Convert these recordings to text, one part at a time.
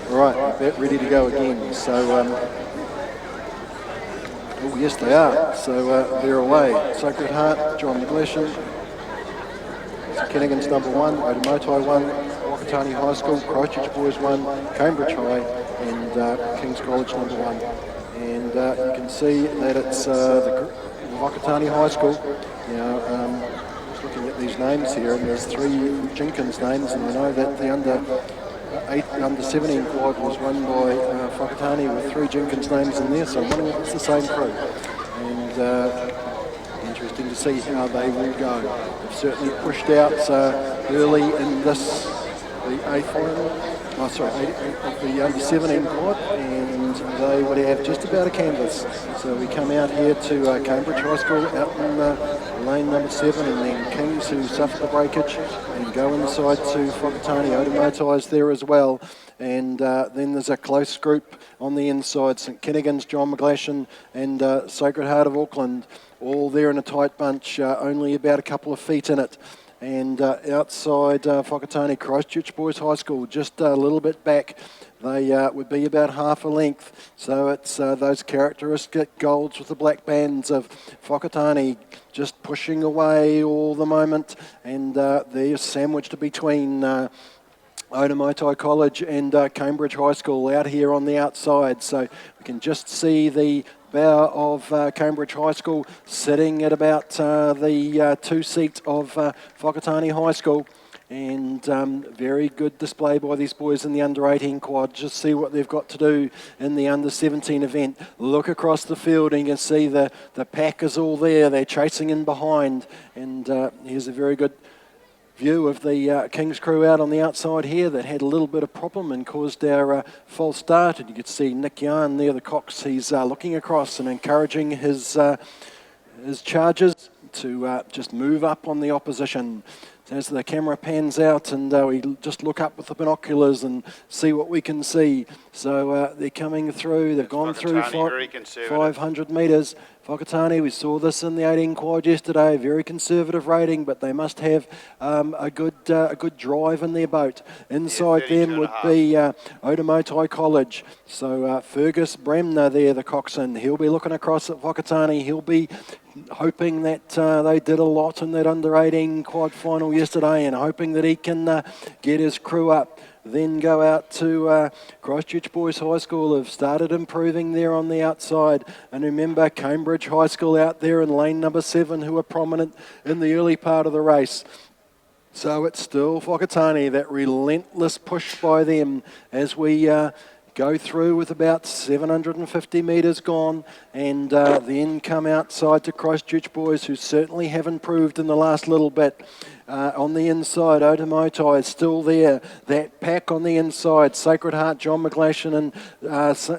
Right, ready to go again. So, oh yes they are. So they're away. Sacred Heart, John McGlashan, Kennigan's number 1, Otamotai 1, Whakatane High School, Christchurch Boys 1, Cambridge High, and King's College number 1. And you can see that it's the Whakatane High School. Just looking at these names here, and there's 3 Jenkins names, and I know that the under 17 quad was run by Whakatane with 3 Jenkins names in there, so I'm wondering if it's the same crew. And interesting to see how they will go. They've certainly pushed out early in this, the A final, of the under 17 quad, and they would have just about a canvas. So we come out here to Cambridge High School out in lane number 7, and then Kings, who suffered the breakage, and go inside to Whakatane. Otamotai's there as well. And then there's a close group on the inside, St Kennigan's, John McGlashan, and Sacred Heart of Auckland, all there in a tight bunch, only about a couple of feet in it. And outside Whakatane, Christchurch Boys High School, just a little bit back. They would be about half a length. So it's those characteristic golds with the black bands of Whakatane just pushing away all the moment. And they're sandwiched between Otamotai College and Cambridge High School out here on the outside. So we can just see the bow of Cambridge High School sitting at about the 2 seat of Whakatane High School. And very good display by these boys in the under-18 quad. Just see what they've got to do in the under-17 event. Look across the field and you can see the pack is all there. They're chasing in behind. And here's a very good view of the King's crew out on the outside here that had a little bit of problem and caused our false start. And you could see Nick Yarn there, the Cox. He's looking across and encouraging his charges to just move up on the opposition. As the camera pans out and we just look up with the binoculars and see what we can see. So they're coming through, they've gone through 500 metres. Whakatane, we saw this in the 18 quad yesterday, very conservative rating, but they must have a good drive in their boat. Inside them would be Otamotai College. So Fergus Bremner there, the coxswain, he'll be looking across at Whakatane. He'll be hoping that they did a lot in that under-18 quad final yesterday and hoping that he can get his crew up. Then go out to Christchurch Boys High School, have started improving there on the outside. And remember, Cambridge High School out there in lane number 7, who are prominent in the early part of the race. So it's still Whakatane, that relentless push by them as we go through with about 750 metres gone, and then come outside to Christchurch Boys, who certainly have improved in the last little bit. On the inside, Otamotai is still there. That pack on the inside, Sacred Heart, John McGlashan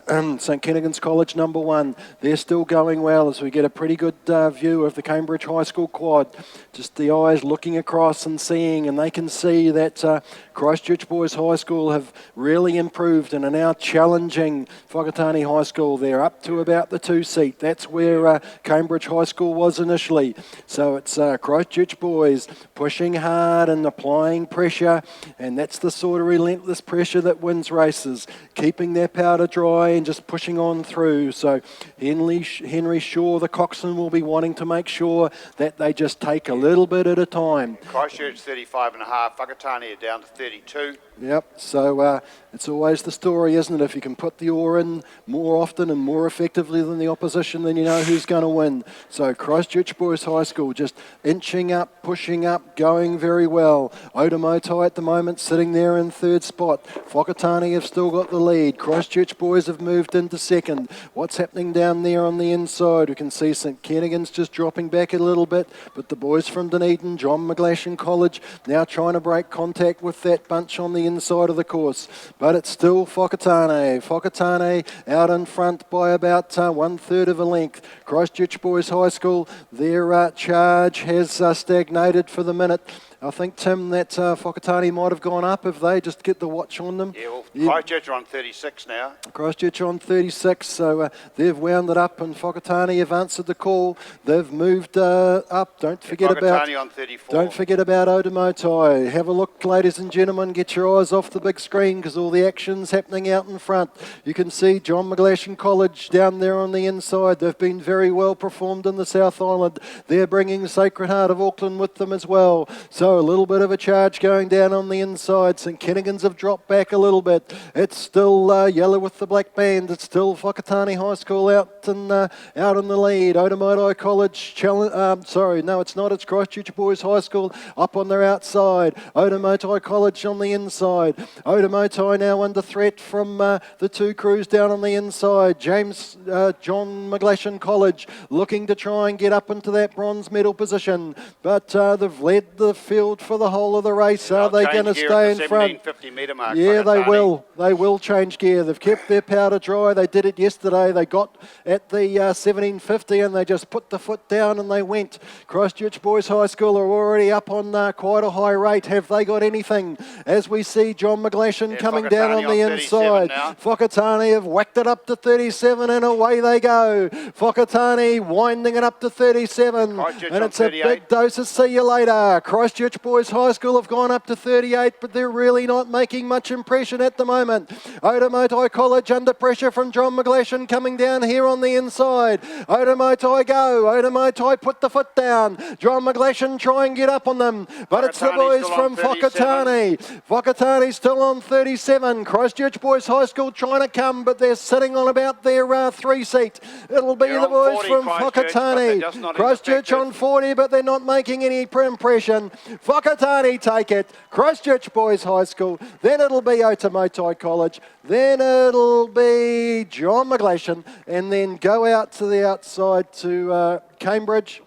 and St Kennigan's College number 1. They're still going well as we get a pretty good view of the Cambridge High School quad. Just the eyes looking across and seeing, and they can see that Christchurch Boys High School have really improved and are now challenging Whakatane High School. They're up to about the 2 seat. That's where Cambridge High School was initially. So it's Christchurch Boys pushing hard and applying pressure, and that's the sort of relentless pressure that wins races, keeping their powder dry and just pushing on through. So Henry Shaw, the coxswain, will be wanting to make sure that they just take a little bit at a time. Christchurch 35.5, Whakatane are down to 32. Yep, so it's always the story, isn't it? If you can put the oar in more often and more effectively than the opposition, then you know who's going to win. So Christchurch Boys High School just inching up, pushing up, going very well. Otamotai at the moment sitting there in 3rd spot. Whakatane have still got the lead. Christchurch Boys have moved into 2nd. What's happening down there on the inside? We can see St Kennigan's just dropping back a little bit, but the boys from Dunedin, John McGlashan College, now trying to break contact with that bunch on the inside of the course. But it's still Whakatane. Whakatane out in front by about 1/3 of a length. Christchurch Boys High School, their charge has stagnated for the minute. I think, Tim, that Whakatane might have gone up if they just get the watch on them. Yeah, well, Christchurch are on 36 now. Christchurch on 36, so they've wound it up, and Whakatane have answered the call. They've moved up. Don't forget about Whakatane on 34. Don't forget about Otamotai. Have a look, ladies and gentlemen. Get your eyes off the big screen because all the action's happening out in front. You can see John McGlashan College down there on the inside. They've been very well performed in the South Island. They're bringing Sacred Heart of Auckland with them as well. So a little bit of a charge going down on the inside. St Kennigan's have dropped back a little bit. It's still yellow with the black band. It's still Whakatane High School out in the lead. Otamotai College it's not. It's Christchurch Boys High School up on their outside. Otamotai College on the inside. Otamotai now under threat from the two crews down on the inside. John McGlashan College looking to try and get up into that bronze medal position, but they've led the field for the whole of the race. Are they going to stay in front? 1750 metre mark. Yeah, they Whakatane. will. They will change gear. They've kept their powder dry. They did it yesterday. They got at the 1750 and they just put the foot down and they went. Christchurch Boys High School are already up on quite a high rate. Have they got anything? As we see John McGlashan coming down on the inside. Whakatane have whacked it up to 37 and away they go. Whakatane winding it up to 37. And it's a big dose of see you later. Christchurch Boys High School have gone up to 38, but they're really not making much impression at the moment. Otamotai College under pressure from John McGlashan coming down here on the inside. Otamotai go. Otamotai put the foot down. John McGlashan try and get up on them, but it's the boys from Whakatane. Whakatane still on 37. Christchurch Boys High School trying to come, but they're sitting on about their 3 seat. It'll be the boys from Whakatane. Christchurch on 40, but they're not making any impression. Whakatane take it. Christchurch Boys High School. Then it'll be Otamotai College. Then it'll be John McGlashan, and then go out to the outside to Cambridge.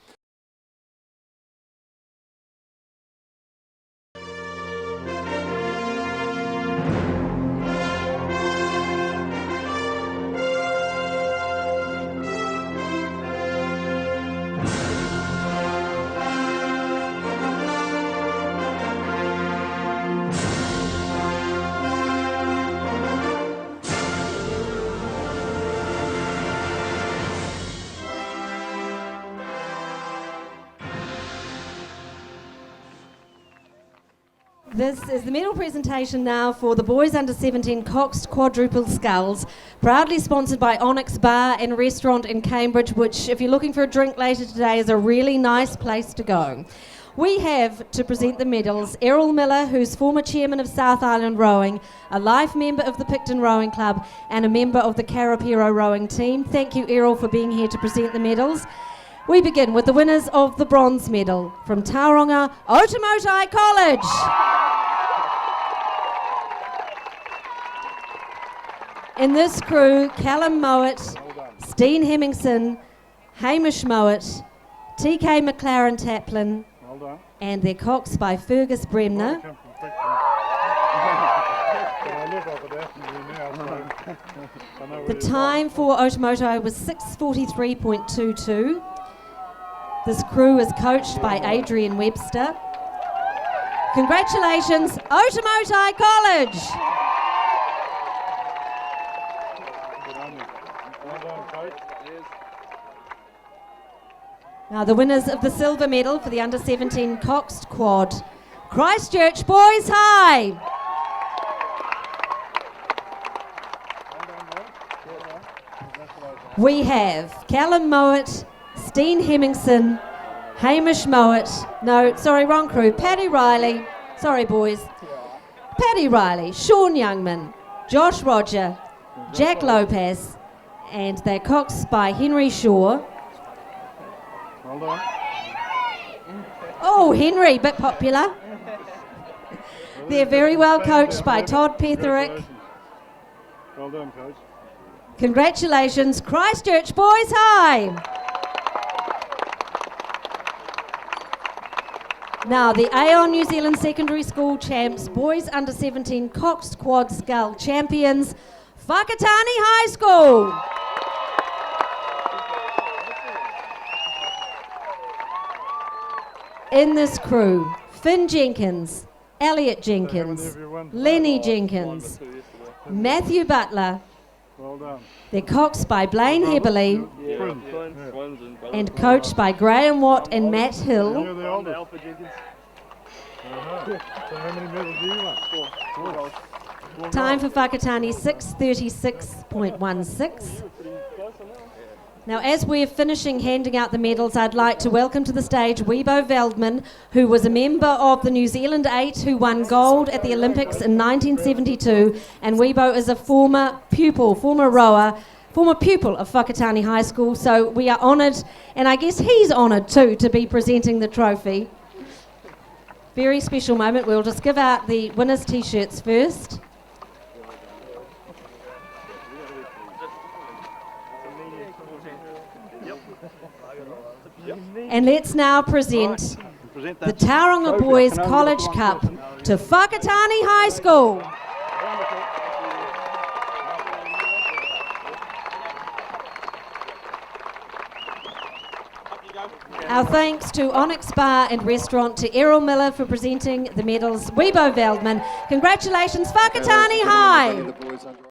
This is the medal presentation now for the boys under 17 Coxed quadruple sculls, proudly sponsored by Onyx Bar and Restaurant in Cambridge, which, if you're looking for a drink later today, is a really nice place to go. We have to present the medals Errol Miller, who's former chairman of South Island Rowing, a life member of the Picton Rowing Club, and a member of the Karapiro rowing team. Thank you, Errol, for being here to present the medals. We begin with the winners of the bronze medal from Tauranga, Otamotai College. In this crew, Callum Mowat, Steen Hemmingson, Hamish Mowat, TK McLaren Taplin, and their cocks by Fergus Bremner. The time for Otamotai was 6:43.22. This crew is coached by Adrian Webster. Congratulations, Otamotai College! Now the winners of the silver medal for the under 17 Coxed quad, Christchurch Boys High. We have Callum Mowat, Steen Hemmingson, Hamish Mowat, no, sorry, wrong crew, Paddy Riley, sorry boys, Paddy Riley, Sean Youngman, Josh Roger, Jack Lopez, and they're coxed by Henry Shaw. Oh, Henry, bit popular. They're very well coached by Todd Petherick. Well done, coach. Congratulations, Christchurch Boys High. Now, the Aon New Zealand Secondary School champs, boys under 17 Coxed Quad Scull champions, Whakatane High School. In this crew, Finn Jenkins, Elliot Jenkins, Lenny Jenkins, Matthew Butler. Well done. They're coxed by Blaine Heberley Twins. and coached by Graham Watt and Matt Hill. You're the oldest. So how many medals do you want? Four. Time for Whakatane 6:36.16. Now, as we're finishing handing out the medals, I'd like to welcome to the stage Webo Veldman, who was a member of the New Zealand 8 who won gold at the Olympics in 1972, and Webo is a former pupil of Whakatane High School, so we are honoured, and I guess he's honoured too, to be presenting the trophy. Very special moment. We'll just give out the winners' t-shirts first. And let's now present the Tauranga Boys College Cup to Whakatane High School. Our thanks to Onyx Bar and Restaurant, to Errol Miller for presenting the medals, Webo Veldman. Congratulations, Whakatane High!